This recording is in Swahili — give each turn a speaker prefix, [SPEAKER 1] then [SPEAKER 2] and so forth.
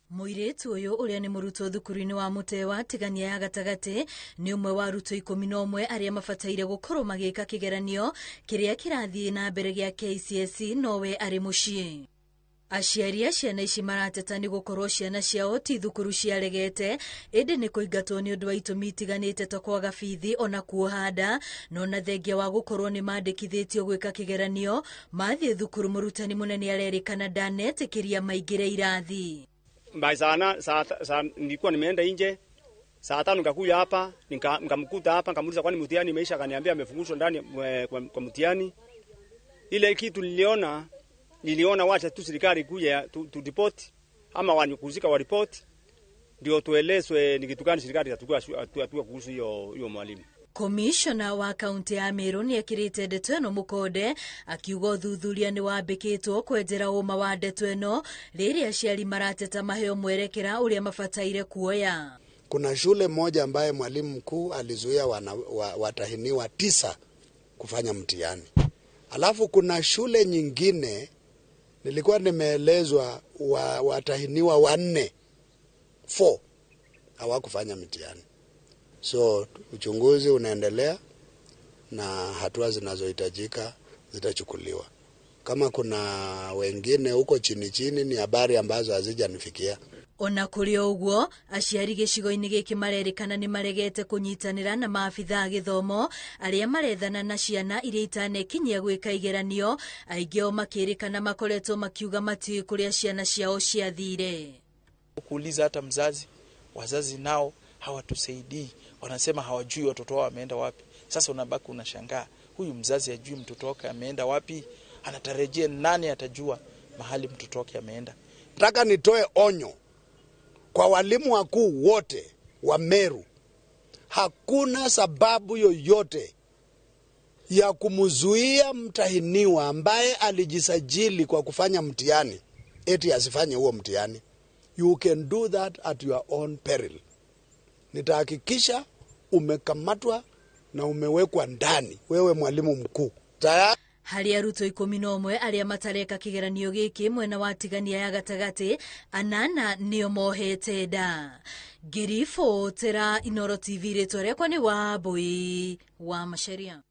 [SPEAKER 1] Muiritu uyu uria ni murutwo thukuru-ini wa Mutewa tigania ya gatagati ni umwe wa arutwo 11 aria mabataire gukorwo magika kigeranio kiria kirathie na mbere gia KCSE nowe ari mucii. Aciari a ciana ici marateta ni gukorwo ciana ciao ti thukuru ciaregete indi ni kuingatwo ni undu wa itumi itiganite ta kwaga bithi ona kuohanda no na thengia wa gukorwo ni mandikithitio gwika kigeranio mathie thukuru murutani munene arerikana ndanetikiria maingire irathi.
[SPEAKER 2] Sana nilikuwa nimeenda nje saa 5 nikakuja hapa nikamkuta hapa nikamuuliza kwani mtihani imeisha, akaniambia amefungushwa ndani kwa mtihani. Ile kitu niliona wacha tu serikali kuja tu report ama wanyukuzika wa report ndio tuelezwe ni kitu gani serikali itachukua kuhusu hiyo mwalimu.
[SPEAKER 1] Commissioner wa kaunti ya Meru ni akirite ndeto eno mukode akiuga thuthuria ni wambikitwo kwenjera uma wa ndeto eno riri aciari marateta maheo mwerekera uria mabataire kuoya.
[SPEAKER 3] Kuna shule moja ambaye mwalimu mkuu alizuia watahiniwa 9 kufanya mtihani. Alafu kuna shule nyingine nilikuwa nimeelezwa watahiniwa 4 hawakufanya mtihani. So uchunguzi unaendelea na hatua zinazohitajika zitachukuliwa. Kama kuna wengine huko chini ni habari ambazo hazijanifikia.
[SPEAKER 1] Ona kuri uguo aciari gicigo-ini giki marerikana ni maregete kunyitanira na maabitha githomo aria marethana na ciana iria itanekinyia gwika igeranio, aingi o makirikana makoretwo makiuga mati kuria ciana ciao ciathire.
[SPEAKER 4] Kuuliza hata mzazi, wazazi nao hawatusaidii, wanasema hawajui watoto wao wameenda wapi. Sasa unabaki unashangaa, huyu mzazi hajui mtoto wake ameenda wapi, anatarajia nani atajua mahali mtoto wake ameenda.
[SPEAKER 3] Nataka nitoe onyo kwa walimu wakuu wote wa Meru. Hakuna sababu yoyote ya kumzuia mtahiniwa ambaye alijisajili kwa kufanya mtihani eti asifanye huo mtihani. You can do that at your own peril. Nitahakikisha umekamatwa na umewekwa ndani, wewe mwalimu mkuu.
[SPEAKER 1] Hari arutwo 11 aria matareka kigeranio giki mwena wa tigania ya gatagati 8 nio mohete nda. Girifo tera Inoro TV ritwa riakwa ni Wambui wa Macharia.